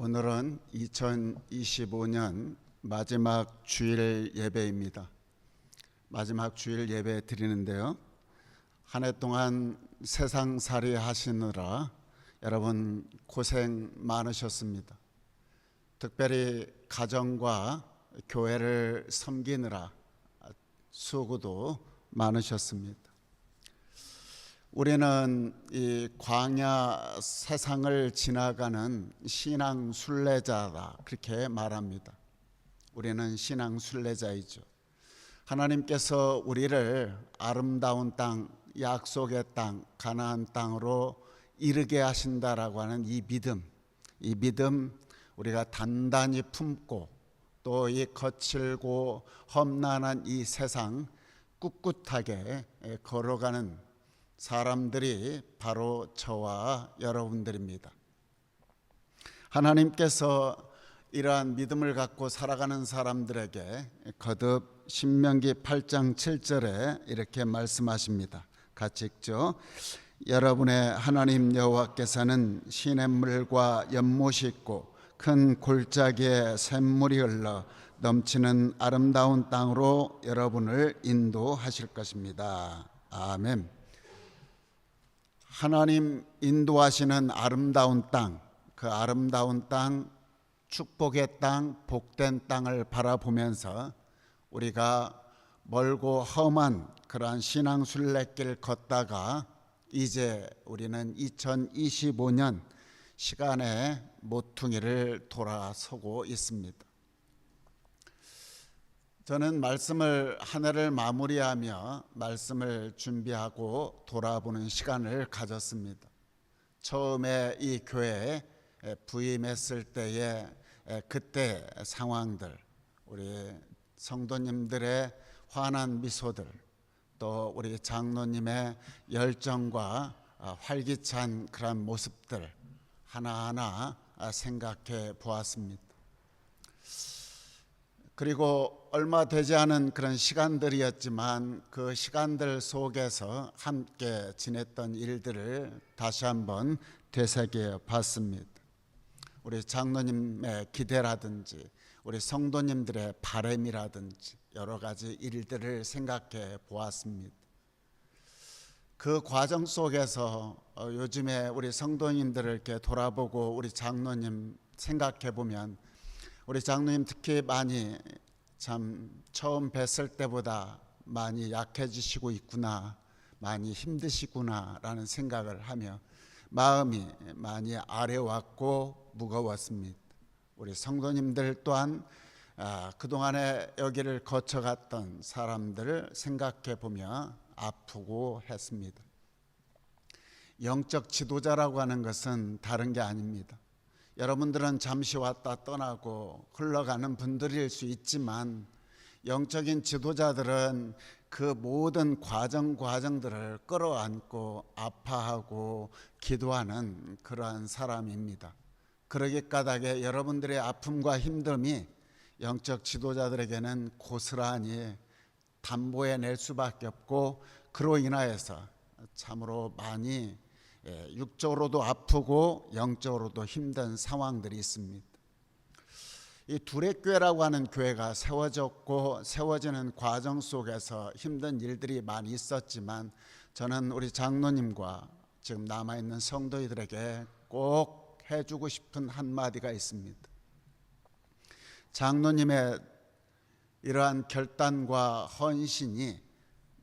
오늘은 2025년 마지막 주일 예배입니다. 마지막 주일 예배 드리는데요. 한 해 동안 세상살이 하시느라 여러분 고생 많으셨습니다. 특별히 가정과 교회를 섬기느라 수고도 많으셨습니다. 우리는 이 광야 세상을 지나가는 신앙 순례자다 그렇게 말합니다. 우리는 신앙 순례자이죠. 하나님께서 우리를 아름다운 땅, 약속의 땅, 가나안 땅으로 이르게 하신다라고 하는 이 믿음 우리가 단단히 품고 또 이 거칠고 험난한 이 세상 꿋꿋하게 걸어가는 사람들이 바로 저와 여러분들입니다. 하나님께서 이러한 믿음을 갖고 살아가는 사람들에게 거듭 신명기 8장 7절에 이렇게 말씀하십니다. 같이 읽죠. 여러분의 하나님 여호와께서는 시냇물과 연못이 있고 큰 골짜기에 샘물이 흘러 넘치는 아름다운 땅으로 여러분을 인도하실 것입니다. 아멘. 하나님 인도하시는 아름다운 땅, 그 아름다운 땅, 축복의 땅, 복된 땅을 바라보면서 우리가 멀고 험한 그러한 신앙 순례길 걷다가 이제 우리는 2025년 시간의 모퉁이를 돌아서고 있습니다. 저는 말씀을 한 해를 마무리하며 말씀을 준비하고 돌아보는 시간을 가졌습니다. 처음에 이 교회에 부임했을 때의 그때 상황들, 우리 성도님들의 환한 미소들, 또 우리 장로님의 열정과 활기찬 그런 모습들 하나하나 생각해 보았습니다. 그리고 얼마 되지 않은 그런 시간들이었지만 그 시간들 속에서 함께 지냈던 일들을 다시 한번 되새겨 봤습니다. 우리 장로님의 기대라든지 우리 성도님들의 바람이라든지 여러 가지 일들을 생각해 보았습니다. 그 과정 속에서 요즘에 우리 성도님들을 이렇게 돌아보고 우리 장로님 생각해 보면 우리 장로님 특히 많이 참 처음 뵀을 때보다 많이 약해지시고 있구나, 많이 힘드시구나라는 생각을 하며 마음이 많이 아려왔고 무거웠습니다. 우리 성도님들 또한 그동안에 여기를 거쳐갔던 사람들을 생각해 보며 아프고 했습니다. 영적 지도자라고 하는 것은 다른 게 아닙니다. 여러분들은 잠시 왔다 떠나고 흘러가는 분들일 수 있지만 영적인 지도자들은 그 모든 과정들을 끌어안고 아파하고 기도하는 그러한 사람입니다. 그러기 까닭에 여러분들의 아픔과 힘듦이 영적 지도자들에게는 고스란히 담보해낼 수밖에 없고 그로 인하여서 참으로 많이 육적으로도 아프고 영적으로도 힘든 상황들이 있습니다. 이 두레교회라고 하는 교회가 세워졌고 세워지는 과정 속에서 힘든 일들이 많이 있었지만 저는 우리 장로님과 지금 남아있는 성도들에게 꼭 해주고 싶은 한마디가 있습니다. 장로님의 이러한 결단과 헌신이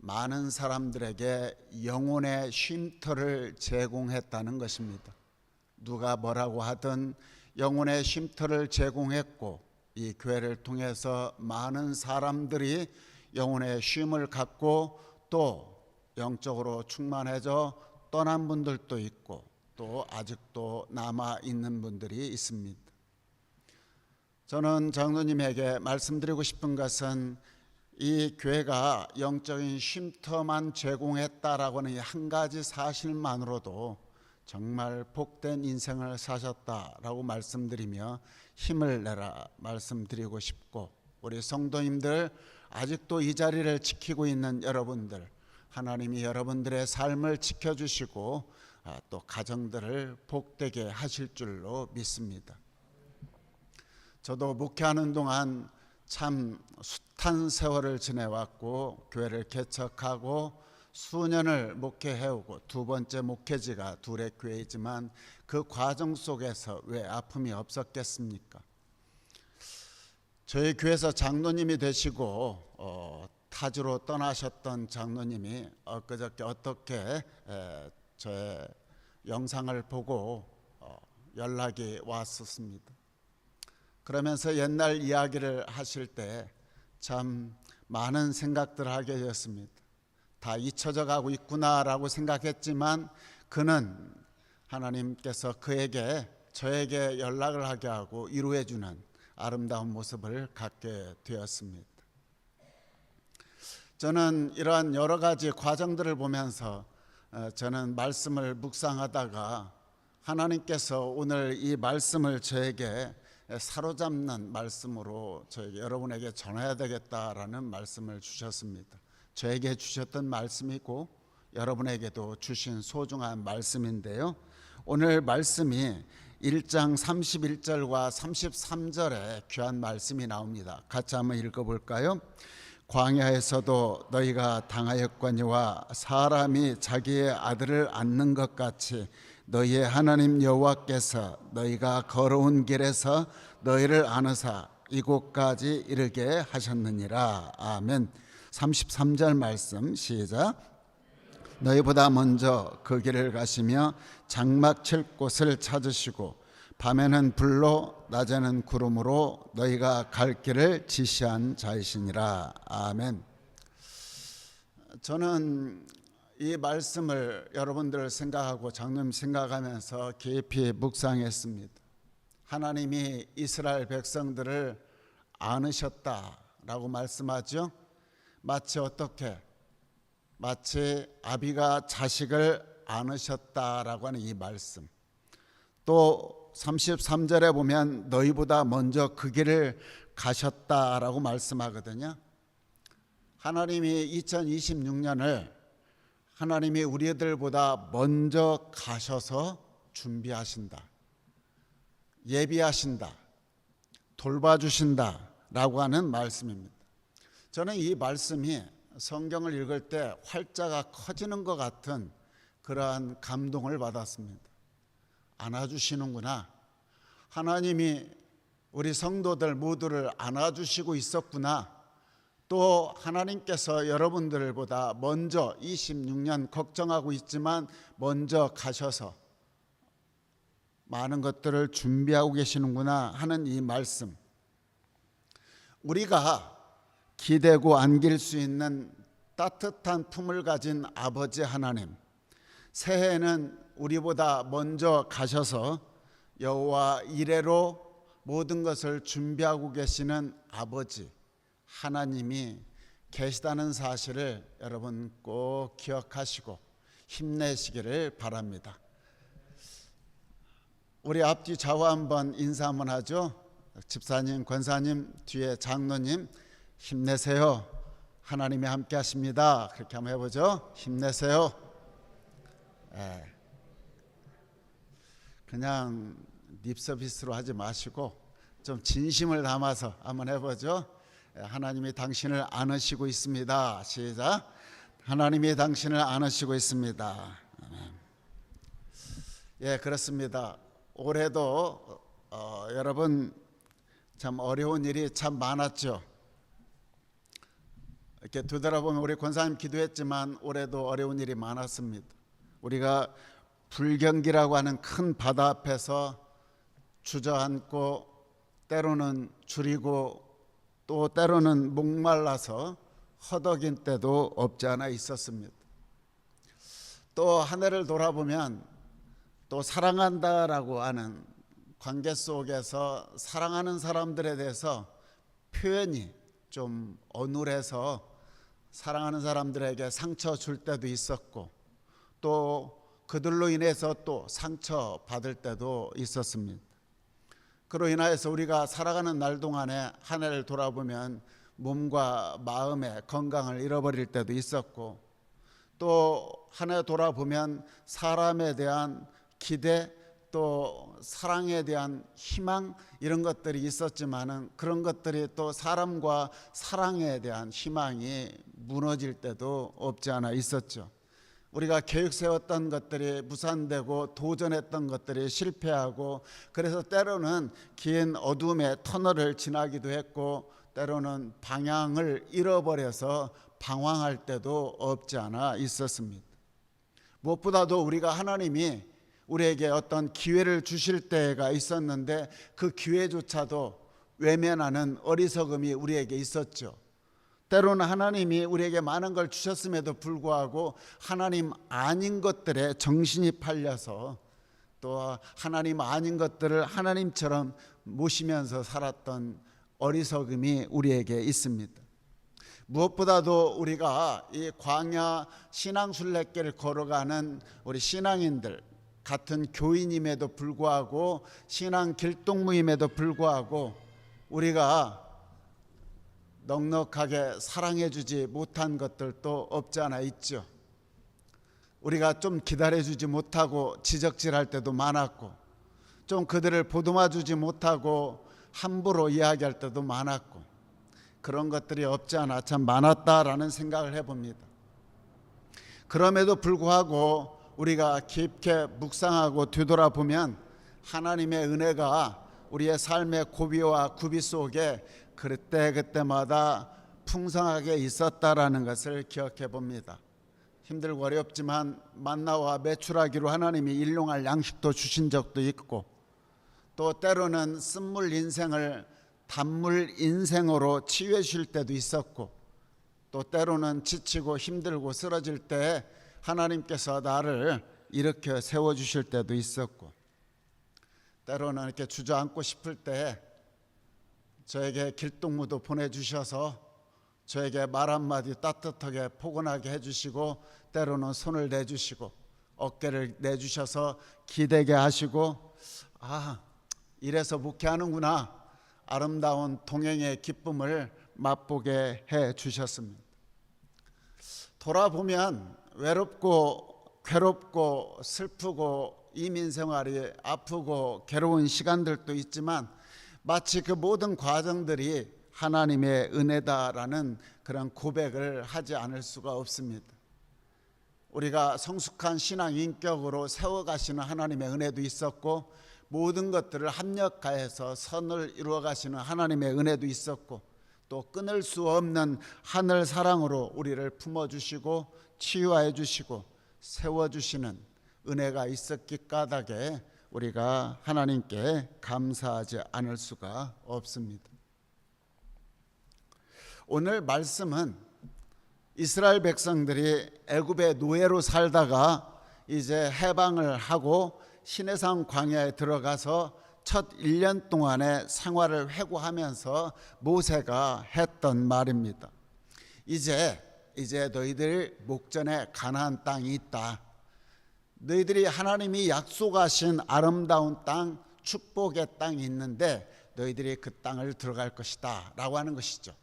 많은 사람들에게 영혼의 쉼터를 제공했다는 것입니다. 누가 뭐라고 하든 영혼의 쉼터를 제공했고 이 교회를 통해서 많은 사람들이 영혼의 쉼을 갖고 또 영적으로 충만해져 떠난 분들도 있고 또 아직도 남아있는 분들이 있습니다. 저는 장로님에게 말씀드리고 싶은 것은 이 교회가 영적인 쉼터만 제공했다라고 하는 한 가지 사실만으로도 정말 복된 인생을 사셨다라고 말씀드리며 힘을 내라 말씀드리고 싶고 우리 성도님들 아직도 이 자리를 지키고 있는 여러분들 하나님이 여러분들의 삶을 지켜주시고 또 가정들을 복되게 하실 줄로 믿습니다. 저도 목회하는 동안 참 숱한 세월을 지내왔고 교회를 개척하고 수년을 목회해오고 두 번째 목회지가 둘의 교회이지만 그 과정 속에서 왜 아픔이 없었겠습니까? 저희 교회에서 장로님이 되시고 타주로 떠나셨던 장로님이 엊그저께 어떻게 저의 영상을 보고 연락이 왔었습니다. 그러면서 옛날 이야기를 하실 때 참 많은 생각들을 하게 되었습니다. 다 잊혀져 가고 있구나라고 생각했지만 그는 하나님께서 그에게 저에게 연락을 하게 하고 위로해 주는 아름다운 모습을 갖게 되었습니다. 저는 이러한 여러 가지 과정들을 보면서 저는 말씀을 묵상하다가 하나님께서 오늘 이 말씀을 저에게 사로잡는 말씀으로 저에게 여러분에게 전해야 되겠다라는 말씀을 주셨습니다. 저에게 주셨던 말씀이고 여러분에게도 주신 소중한 말씀인데요. 오늘 말씀이 1장 31절과 33절에 귀한 말씀이 나옵니다. 같이 한번 읽어볼까요? 광야에서도 너희가 당하였거니와 사람이 자기의 아들을 안는 것 같이 너희의 하나님 여호와께서 너희가 걸어온 길에서 너희를 안으사 이곳까지 이르게 하셨느니라. 아멘. 33절 말씀 시작. 너희보다 먼저 그 길을 가시며 장막 칠 곳을 찾으시고 밤에는 불로 낮에는 구름으로 너희가 갈 길을 지시한 자이시니라. 아멘. 저는 이 말씀을 여러분들 생각하고 장로님 생각하면서 깊이 묵상했습니다. 하나님이 이스라엘 백성들을 안으셨다라고 말씀하죠. 마치 어떻게? 마치 아비가 자식을 안으셨다라고 하는 이 말씀. 또 33절에 보면 너희보다 먼저 그 길을 가셨다라고 말씀하거든요. 하나님이 2026년을 하나님이 우리들보다 먼저 가셔서 준비하신다, 예비하신다, 돌봐주신다라고 하는 말씀입니다. 저는 이 말씀이 성경을 읽을 때 활자가 커지는 것 같은 그러한 감동을 받았습니다. 안아주시는구나. 하나님이 우리 성도들 모두를 안아주시고 있었구나. 또 하나님께서 여러분들보다 먼저 26년 걱정하고 있지만 먼저 가셔서 많은 것들을 준비하고 계시는구나 하는 이 말씀. 우리가 기대고 안길 수 있는 따뜻한 품을 가진 아버지 하나님, 새해에는 우리보다 먼저 가셔서 여호와 이레로 모든 것을 준비하고 계시는 아버지 하나님이 계시다는 사실을 여러분 꼭 기억하시고 힘내시기를 바랍니다. 우리 앞뒤 좌우 한번 인사 한번 하죠. 집사님, 권사님, 뒤에 장로님 힘내세요. 하나님이 함께 하십니다. 그렇게 한번 해보죠. 힘내세요. 그냥 립서비스로 하지 마시고 좀 진심을 담아서 한번 해보죠. 하나님이 당신을 안으시고 있습니다. 시작. 하나님이 당신을 안으시고 있습니다. 예, 그렇습니다. 올해도 여러분 참 어려운 일이 참 많았죠. 이렇게 되돌아보면 우리 권사님 기도했지만 올해도 어려운 일이 많았습니다. 우리가 불경기라고 하는 큰 바다 앞에서 주저앉고 때로는 줄이고 또 때로는 목말라서 허덕인 때도 없지 않아 있었습니다. 또 한 해를 돌아보면 또 사랑한다라고 하는 관계 속에서 사랑하는 사람들에 대해서 표현이 좀 어눌해서 사랑하는 사람들에게 상처 줄 때도 있었고 또 그들로 인해서 또 상처 받을 때도 있었습니다. 그로 인하여서 우리가 살아가는 날 동안에 한 해를 돌아보면 몸과 마음의 건강을 잃어버릴 때도 있었고 또 한 해 돌아보면 사람에 대한 기대 또 사랑에 대한 희망 이런 것들이 있었지만은 그런 것들이 또 사람과 사랑에 대한 희망이 무너질 때도 없지 않아 있었죠. 우리가 계획 세웠던 것들이 무산되고 도전했던 것들이 실패하고 그래서 때로는 긴 어둠의 터널을 지나기도 했고 때로는 방향을 잃어버려서 방황할 때도 없지 않아 있었습니다. 무엇보다도 우리가 하나님이 우리에게 어떤 기회를 주실 때가 있었는데 그 기회조차도 외면하는 어리석음이 우리에게 있었죠. 때로는 하나님이 우리에게 많은 걸 주셨음에도 불구하고 하나님 아닌 것들에 정신이 팔려서 또 하나님 아닌 것들을 하나님처럼 모시면서 살았던 어리석음이 우리에게 있습니다. 무엇보다도 우리가 이 광야 신앙순례길을 걸어가는 우리 신앙인들 같은 교인임에도 불구하고 신앙 길동무임에도 불구하고 우리가 넉넉하게 사랑해주지 못한 것들도 없지 않아 있죠. 우리가 좀 기다려주지 못하고 지적질할 때도 많았고 좀 그들을 보듬어주지 못하고 함부로 이야기할 때도 많았고 그런 것들이 없지 않아 참 많았다라는 생각을 해봅니다. 그럼에도 불구하고 우리가 깊게 묵상하고 되돌아보면 하나님의 은혜가 우리의 삶의 고비와 구비 속에 그때그때마다 풍성하게 있었다라는 것을 기억해 봅니다. 힘들고 어렵지만 만나와 메추라기로 하나님이 일용할 양식도 주신 적도 있고 또 때로는 쓴물 인생을 단물 인생으로 치유해 주실 때도 있었고 또 때로는 지치고 힘들고 쓰러질 때 하나님께서 나를 일으켜 세워주실 때도 있었고 때로는 이렇게 주저앉고 싶을 때 저에게 길동무도 보내주셔서 저에게 말 한마디 따뜻하게 포근하게 해주시고 때로는 손을 내주시고 어깨를 내주셔서 기대게 하시고 이래서 목회하는구나 아름다운 동행의 기쁨을 맛보게 해주셨습니다. 돌아보면 외롭고 괴롭고 슬프고 이민생활이 아프고 괴로운 시간들도 있지만 마치 그 모든 과정들이 하나님의 은혜다라는 그런 고백을 하지 않을 수가 없습니다. 우리가 성숙한 신앙 인격으로 세워가시는 하나님의 은혜도 있었고 모든 것들을 합력하여서 선을 이루어가시는 하나님의 은혜도 있었고 또 끊을 수 없는 하늘 사랑으로 우리를 품어주시고 치유하여 주시고 세워주시는 은혜가 있었기 까닭에 우리가 하나님께 감사하지 않을 수가 없습니다. 오늘 말씀은 이스라엘 백성들이 애굽의 노예로 살다가 이제 해방을 하고 시내산 광야에 들어가서 첫 1년 동안의 생활을 회고하면서 모세가 했던 말입니다. 이제 너희들 목전에 가나안 땅이 있다. 너희들이 하나님이 약속하신 아름다운 땅, 축복의 땅이 있는데 너희들이 그 땅을 들어갈 것이다 라고 하는 것이죠.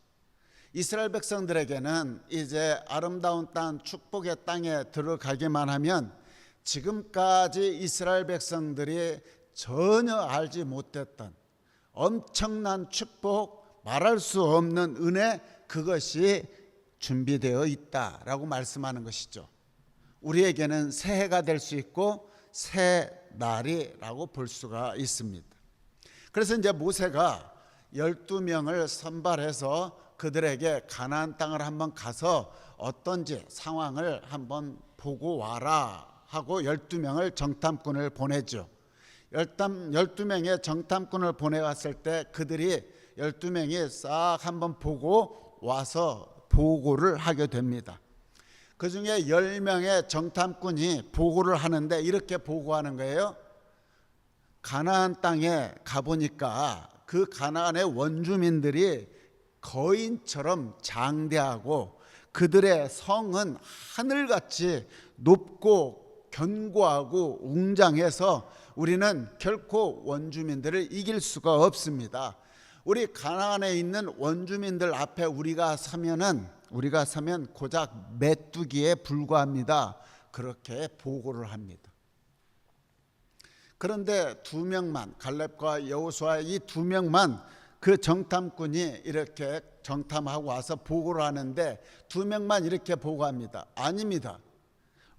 이스라엘 백성들에게는 이제 아름다운 땅, 축복의 땅에 들어가기만 하면 지금까지 이스라엘 백성들이 전혀 알지 못했던 엄청난 축복, 말할 수 없는 은혜, 그것이 준비되어 있다라고 말씀하는 것이죠. 우리에게는 새해가 될 수 있고 새 날이라고 볼 수가 있습니다. 그래서 이제 모세가 12명을 선발해서 그들에게 가나안 땅을 한번 가서 어떤지 상황을 한번 보고 와라 하고 12명을 정탐꾼을 보내죠. 12명의 정탐꾼을 보내왔을 때 그들이 12명이 싹 한번 보고 와서 보고를 하게 됩니다. 그 중에 10명의 정탐꾼이 보고를 하는데 이렇게 보고하는 거예요. 가나안 땅에 가보니까 그 가나안의 원주민들이 거인처럼 장대하고 그들의 성은 하늘같이 높고 견고하고 웅장해서 우리는 결코 원주민들을 이길 수가 없습니다. 우리 가나안에 있는 원주민들 앞에 우리가 서면 고작 메뚜기에 불과합니다. 그렇게 보고를 합니다. 그런데 두 명만, 갈렙과 여호수아 이 두 명만 그 정탐꾼이 이렇게 정탐하고 와서 보고를 하는데 두 명만 이렇게 보고합니다. 아닙니다.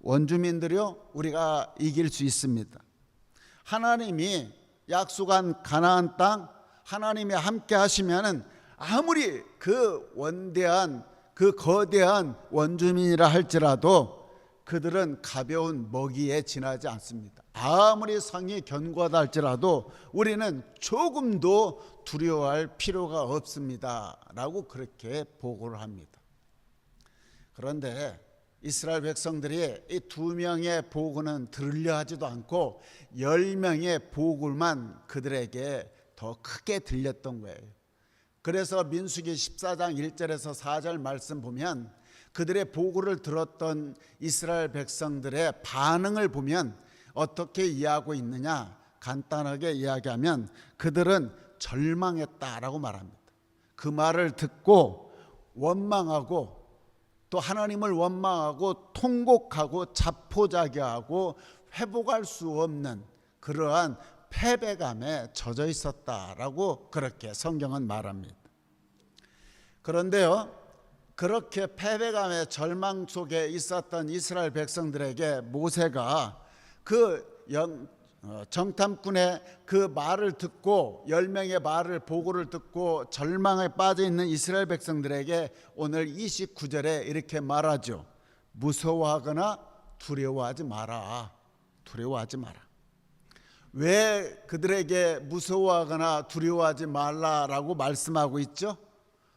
원주민들이요, 우리가 이길 수 있습니다. 하나님이 약속한 가나안 땅, 하나님이 함께 하시면은 아무리 그 원대한 그 거대한 원주민이라 할지라도 그들은 가벼운 먹이에 지나지 않습니다. 아무리 성이 견고하다 할지라도 우리는 조금도 두려워할 필요가 없습니다 라고 그렇게 보고를 합니다. 그런데 이스라엘 백성들이 이 두 명의 보고는 들으려 하지도 않고 10명의 보고만 그들에게 더 크게 들렸던 거예요. 그래서 민수기 14장 1절에서 4절 말씀 보면 그들의 보고를 들었던 이스라엘 백성들의 반응을 보면 어떻게 이해하고 있느냐, 간단하게 이야기하면 그들은 절망했다라고 말합니다. 그 말을 듣고 원망하고 또 하나님을 원망하고 통곡하고 자포자기하고 회복할 수 없는 그러한 패배감에 젖어 있었다라고 그렇게 성경은 말합니다. 그런데요, 그렇게 패배감의 절망 속에 있었던 이스라엘 백성들에게 모세가 그 정탐꾼의 그 말을 듣고 10명의 말을 보고를 듣고 절망에 빠져 있는 이스라엘 백성들에게 오늘 29절에 이렇게 말하죠. 무서워하거나 두려워하지 마라. 두려워하지 마라. 왜 그들에게 무서워하거나 두려워하지 말라라고 말씀하고 있죠?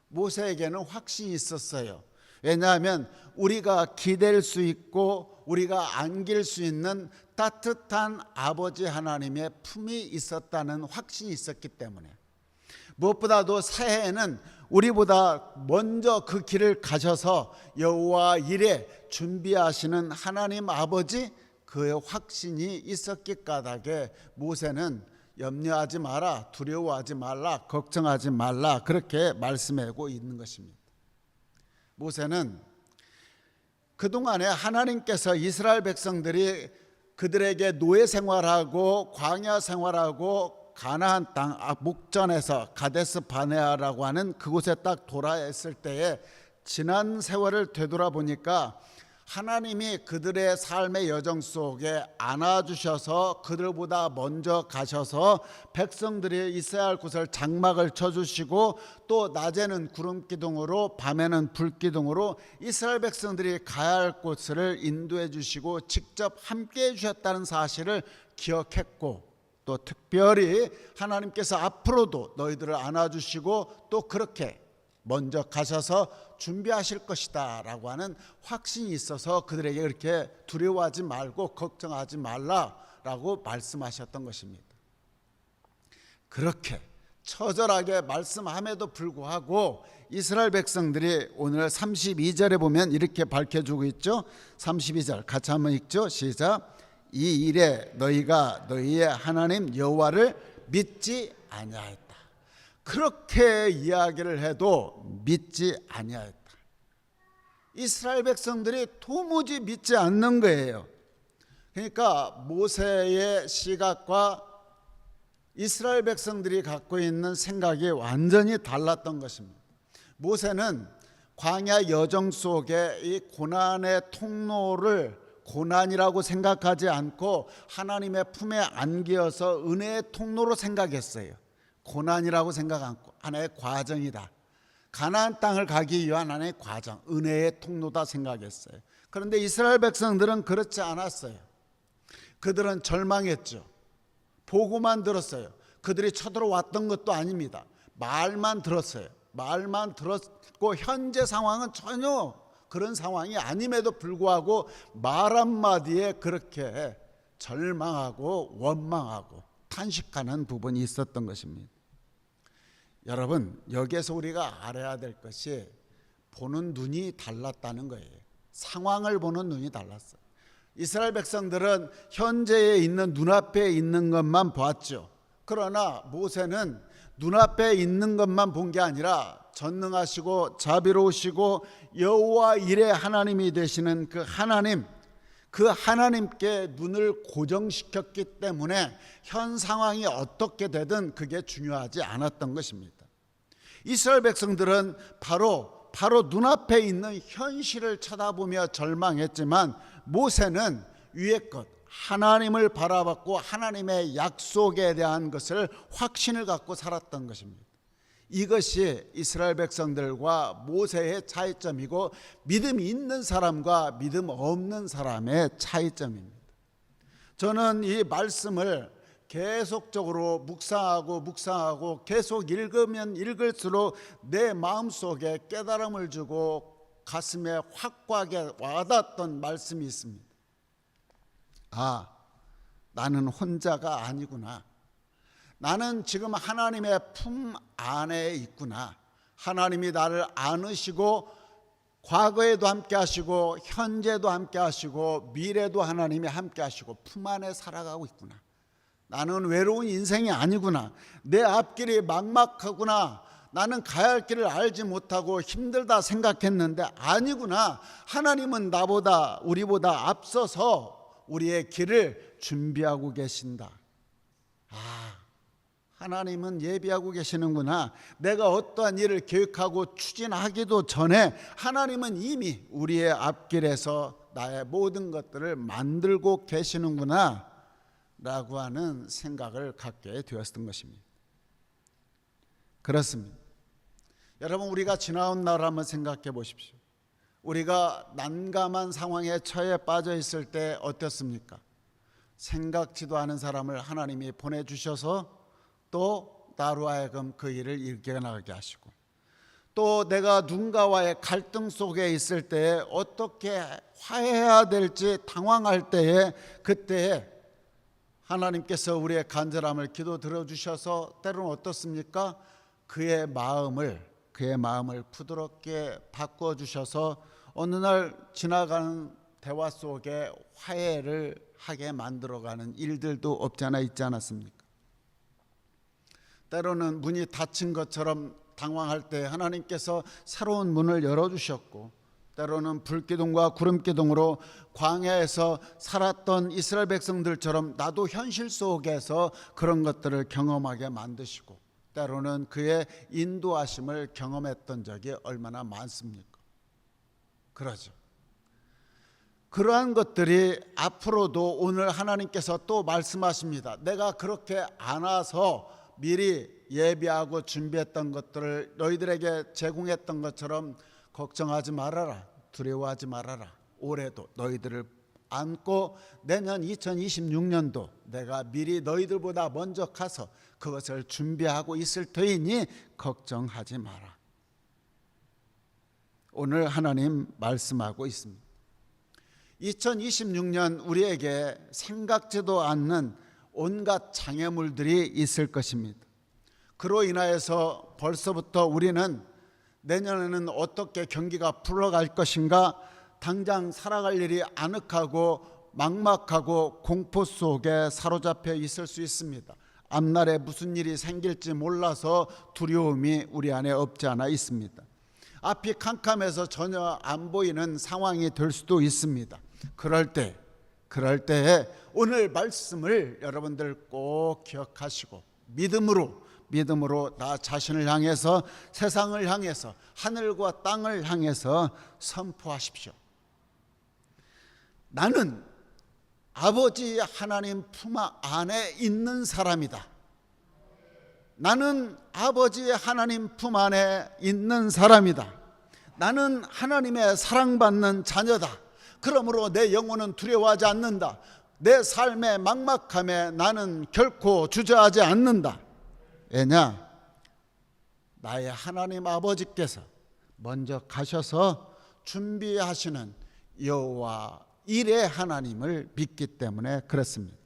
모세에게는 확신이 있었어요. 왜냐하면 우리가 기댈 수 있고 우리가 안길 수 있는 따뜻한 아버지 하나님의 품이 있었다는 확신이 있었기 때문에, 무엇보다도 새해에는 우리보다 먼저 그 길을 가셔서 여호와 일에 준비하시는 하나님 아버지, 그의 확신이 있었기 까닭에 모세는 염려하지 마라, 두려워하지 말라, 걱정하지 말라 그렇게 말씀하고 있는 것입니다. 모세는 그동안에 하나님께서 이스라엘 백성들이 그들에게 노예 생활하고 광야 생활하고 가나안 땅 목전에서 가데스 바네아라고 하는 그곳에 딱 돌아왔을 때에 지난 세월을 되돌아보니까 하나님이 그들의 삶의 여정 속에 안아주셔서 그들보다 먼저 가셔서 백성들이 있어야 할 곳을 장막을 쳐주시고 또 낮에는 구름기둥으로 밤에는 불기둥으로 이스라엘 백성들이 가야 할 곳을 인도해 주시고 직접 함께 해주셨다는 사실을 기억했고, 또 특별히 하나님께서 앞으로도 너희들을 안아주시고 또 그렇게 먼저 가셔서 준비하실 것이다 라고 하는 확신이 있어서 그들에게 그렇게 두려워하지 말고 걱정하지 말라라고 말씀하셨던 것입니다. 그렇게 처절하게 말씀함에도 불구하고 이스라엘 백성들이 오늘 32절에 보면 이렇게 밝혀주고 있죠. 32절 같이 한번 읽죠. 시작. 이 일에 너희가 너희의 하나님 여호와를 믿지 아니하였다. 그렇게 이야기를 해도 믿지 아니하였다. 이스라엘 백성들이 도무지 믿지 않는 거예요. 그러니까 모세의 시각과 이스라엘 백성들이 갖고 있는 생각이 완전히 달랐던 것입니다. 모세는 광야 여정 속에 이 고난의 통로를 고난이라고 생각하지 않고 하나님의 품에 안기어서 은혜의 통로로 생각했어요. 고난이라고 생각 않고 하나의 과정이다. 가나안 땅을 가기 위한 하나의 과정, 은혜의 통로다 생각했어요. 그런데 이스라엘 백성들은 그렇지 않았어요. 그들은 절망했죠. 보고만 들었어요. 그들이 쳐들어왔던 것도 아닙니다. 말만 들었어요. 말만 들었고 현재 상황은 전혀 그런 상황이 아님에도 불구하고 말 한마디에 그렇게 절망하고 원망하고 탄식하는 부분이 있었던 것입니다. 여러분, 여기에서 우리가 알아야 될 것이 보는 눈이 달랐다는 거예요. 상황을 보는 눈이 달랐어요. 이스라엘 백성들은 현재에 있는 눈앞에 있는 것만 봤죠. 그러나 모세는 눈앞에 있는 것만 본 게 아니라 전능하시고 자비로우시고 여호와 일의 하나님이 되시는 그 하나님, 그 하나님께 눈을 고정시켰기 때문에 현 상황이 어떻게 되든 그게 중요하지 않았던 것입니다. 이스라엘 백성들은 바로 눈앞에 있는 현실을 쳐다보며 절망했지만 모세는 위의 것, 하나님을 바라봤고 하나님의 약속에 대한 것을 확신을 갖고 살았던 것입니다. 이것이 이스라엘 백성들과 모세의 차이점이고 믿음이 있는 사람과 믿음 없는 사람의 차이점입니다. 저는 이 말씀을 계속적으로 묵상하고 계속 읽으면 읽을수록 내 마음속에 깨달음을 주고 가슴에 확고하게 와닿았던 말씀이 있습니다. 아, 나는 혼자가 아니구나. 나는 지금 하나님의 품 안에 있구나. 하나님이 나를 안으시고 과거에도 함께 하시고 현재도 함께 하시고 미래도 하나님이 함께 하시고 품 안에 살아가고 있구나. 나는 외로운 인생이 아니구나. 내 앞길이 막막하구나. 나는 가야 할 길을 알지 못하고 힘들다 생각했는데 아니구나. 하나님은 우리보다 앞서서 우리의 길을 준비하고 계신다. 하나님은 예비하고 계시는구나. 내가 어떠한 일을 계획하고 추진하기도 전에 하나님은 이미 우리의 앞길에서 나의 모든 것들을 만들고 계시는구나 라고 하는 생각을 갖게 되었던 것입니다. 그렇습니다. 여러분, 우리가 지나온 날을 한번 생각해 보십시오. 우리가 난감한 상황에 처해 빠져 있을 때 어땠습니까? 생각지도 않은 사람을 하나님이 보내주셔서 또 나로 하여금 그 일을 일어나게 하시고, 또 내가 누군가와의 갈등 속에 있을 때 어떻게 화해해야 될지 당황할 때에 그때에 하나님께서 우리의 간절함을 기도 들어주셔서 때로는 어떻습니까? 그의 마음을 부드럽게 바꿔주셔서 어느 날 지나가는 대화 속에 화해를 하게 만들어가는 일들도 없지 않아 있지 않았습니까? 때로는 문이 닫힌 것처럼 당황할 때 하나님께서 새로운 문을 열어주셨고, 때로는 불기둥과 구름기둥으로 광야에서 살았던 이스라엘 백성들처럼 나도 현실 속에서 그런 것들을 경험하게 만드시고, 때로는 그의 인도하심을 경험했던 적이 얼마나 많습니까? 그러죠. 그러한 것들이 앞으로도 오늘 하나님께서 또 말씀하십니다. 내가 그렇게 안아서 미리 예비하고 준비했던 것들을 너희들에게 제공했던 것처럼 걱정하지 말아라, 두려워하지 말아라. 올해도 너희들을 안고 내년 2026년도 내가 미리 너희들보다 먼저 가서 그것을 준비하고 있을 터이니 걱정하지 마라. 오늘 하나님 말씀하고 있습니다. 2026년 우리에게 생각지도 않는 온갖 장애물들이 있을 것입니다. 그로 인하여서 벌써부터 우리는 내년에는 어떻게 경기가 풀어갈 것인가, 당장 살아갈 일이 아늑하고 막막하고 공포 속에 사로잡혀 있을 수 있습니다. 앞날에 무슨 일이 생길지 몰라서 두려움이 우리 안에 없지 않아 있습니다. 앞이 캄캄해서 전혀 안 보이는 상황이 될 수도 있습니다. 그럴 때에 오늘 말씀을 여러분들 꼭 기억하시고 믿음으로 나 자신을 향해서, 세상을 향해서, 하늘과 땅을 향해서 선포하십시오. 나는 아버지 하나님 품 안에 있는 사람이다. 나는 아버지 하나님 품 안에 있는 사람이다. 나는 하나님의 사랑받는 자녀다. 그러므로 내 영혼은 두려워하지 않는다. 내 삶의 막막함에 나는 결코 주저하지 않는다. 왜냐? 나의 하나님 아버지께서 먼저 가셔서 준비하시는 여호와 일의 하나님을 믿기 때문에 그렇습니다.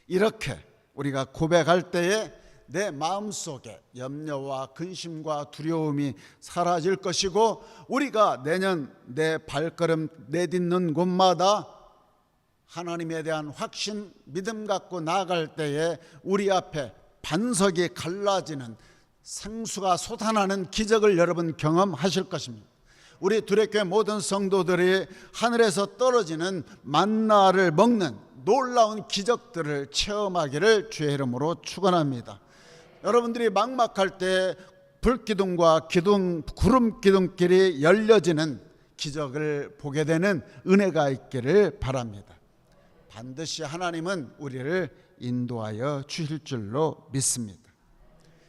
이렇게 우리가 고백할 때에 내 마음속에 염려와 근심과 두려움이 사라질 것이고, 우리가 내년 내 발걸음 내딛는 곳마다 하나님에 대한 확신, 믿음 갖고 나아갈 때에 우리 앞에 반석이 갈라지는 생수가 솟아나는 기적을 여러분 경험하실 것입니다. 우리 두레교회 모든 성도들이 하늘에서 떨어지는 만나를 먹는 놀라운 기적들을 체험하기를 주의 이름으로 축원합니다. 여러분들이 막막할 때 불기둥과 기둥, 구름 기둥길이 열려지는 기적을 보게 되는 은혜가 있기를 바랍니다. 반드시 하나님은 우리를 인도하여 주실 줄로 믿습니다.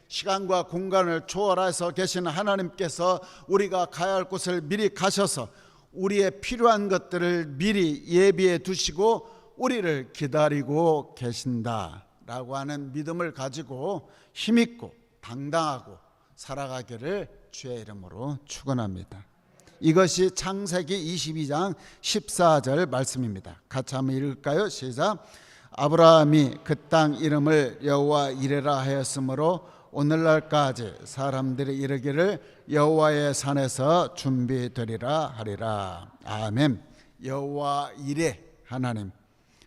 시간과 공간을 초월해서 계시는 하나님께서 우리가 가야 할 곳을 미리 가셔서 우리의 필요한 것들을 미리 예비해 두시고 우리를 기다리고 계신다라고 하는 믿음을 가지고 힘있고 당당하고 살아가기를 주의 이름으로 축원합니다. 이것이 창세기 22장 14절 말씀입니다. 같이 한번 읽을까요? 시작. 아브라함이 그 땅 이름을 여호와 이레라 하였으므로 오늘날까지 사람들이 이르기를 여호와의 산에서 준비되리라 하리라. 아멘. 여호와 이레 하나님,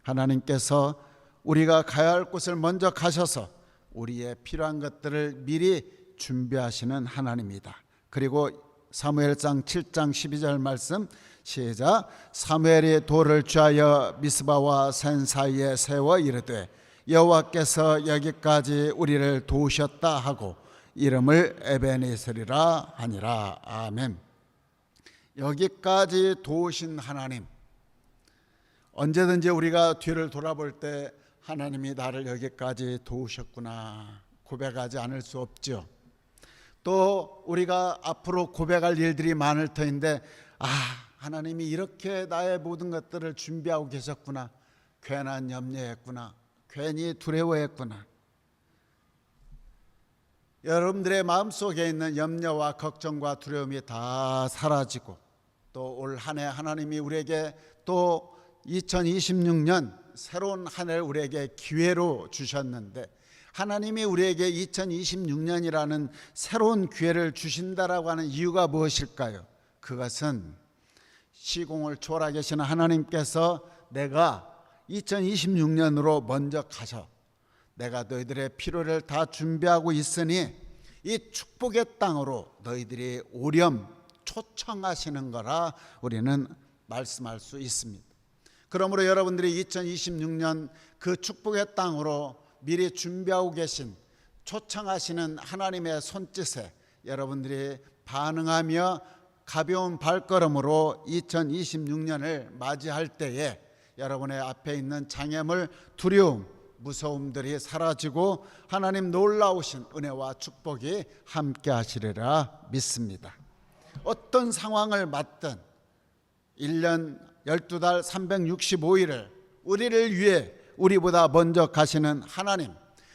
하나님께서 우리가 가야 할 곳을 먼저 가셔서 우리의 필요한 것들을 미리 준비하시는 하나님이다. 그리고 사무엘상 7장 12절 말씀 시작. 사무엘이 돌을 취하여 미스바와 산 사이에 세워 이르되 여호와께서 여기까지 우리를 도우셨다 하고 이름을 에베네셀이라 하니라. 아멘. 여기까지 도우신 하나님, 언제든지 우리가 뒤를 돌아볼 때 하나님이 나를 여기까지 도우셨구나 고백하지 않을 수 없죠. 또 우리가 앞으로 고백할 일들이 많을 터인데 하나님이 이렇게 나의 모든 것들을 준비하고 계셨구나, 괜한 염려했구나, 괜히 두려워했구나. 여러분들의 마음속에 있는 염려와 걱정과 두려움이 다 사라지고 또 올 한 해 하나님이 우리에게 또 2026년 새로운 한 해를 우리에게 기회로 주셨는데, 하나님이 우리에게 2026년이라는 새로운 기회를 주신다라고 하는 이유가 무엇일까요? 그것은 시공을 초월하 계시는 하나님께서 내가 2026년으로 먼저 가서 내가 너희들의 필요를 다 준비하고 있으니 이 축복의 땅으로 너희들이 오렴 초청하시는 거라 우리는 말씀할 수 있습니다. 그러므로 여러분들이 2026년 그 축복의 땅으로 미리 준비하고 계신 초청하시는 하나님의 손짓에 여러분들이 반응하며 가벼운 발걸음으로 2026년을 맞이할 때에 여러분의 앞에 있는 장애물, 두려움, 무서움들이 사라지고 하나님 놀라우신 은혜와 축복이 함께 하시리라 믿습니다. 어떤 상황을 맞든 1년 12달 365일을 우리를 위해 우리보다 먼저 가시는 하나님,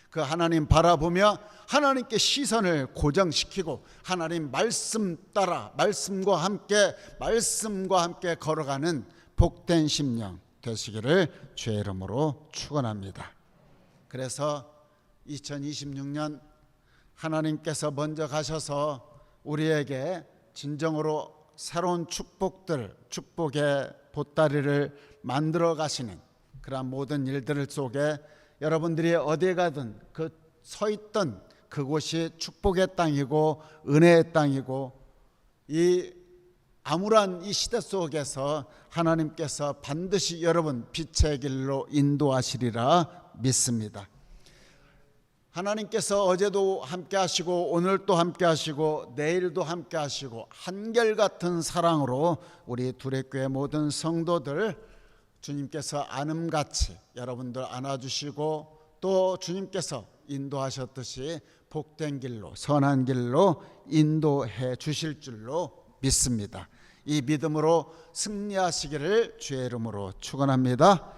그 하나님 바라보며 하나님께 시선을 고정시키고 하나님 말씀 따라 말씀과 함께 걸어가는 복된 심령 되시기를 주의 이름으로 축원합니다. 그래서 2026년 하나님께서 먼저 가셔서 우리에게 진정으로 새로운 축복의 보따리를 만들어 가시는 그러한 모든 일들 속에 여러분들이 어디에 가든 그 서 있던 그곳이 축복의 땅이고 은혜의 땅이고 이 암울한 이 시대 속에서 하나님께서 반드시 여러분 빛의 길로 인도하시리라 믿습니다. 하나님께서 어제도 함께 하시고 오늘도 함께 하시고 내일도 함께 하시고 한결같은 사랑으로 우리 두레교회 모든 성도들 주님께서 안음같이 여러분들 안아주시고 또 주님께서 인도하셨듯이 복된 길로 선한 길로 인도해 주실 줄로 믿습니다. 이 믿음으로 승리하시기를 주의 이름으로 축원합니다.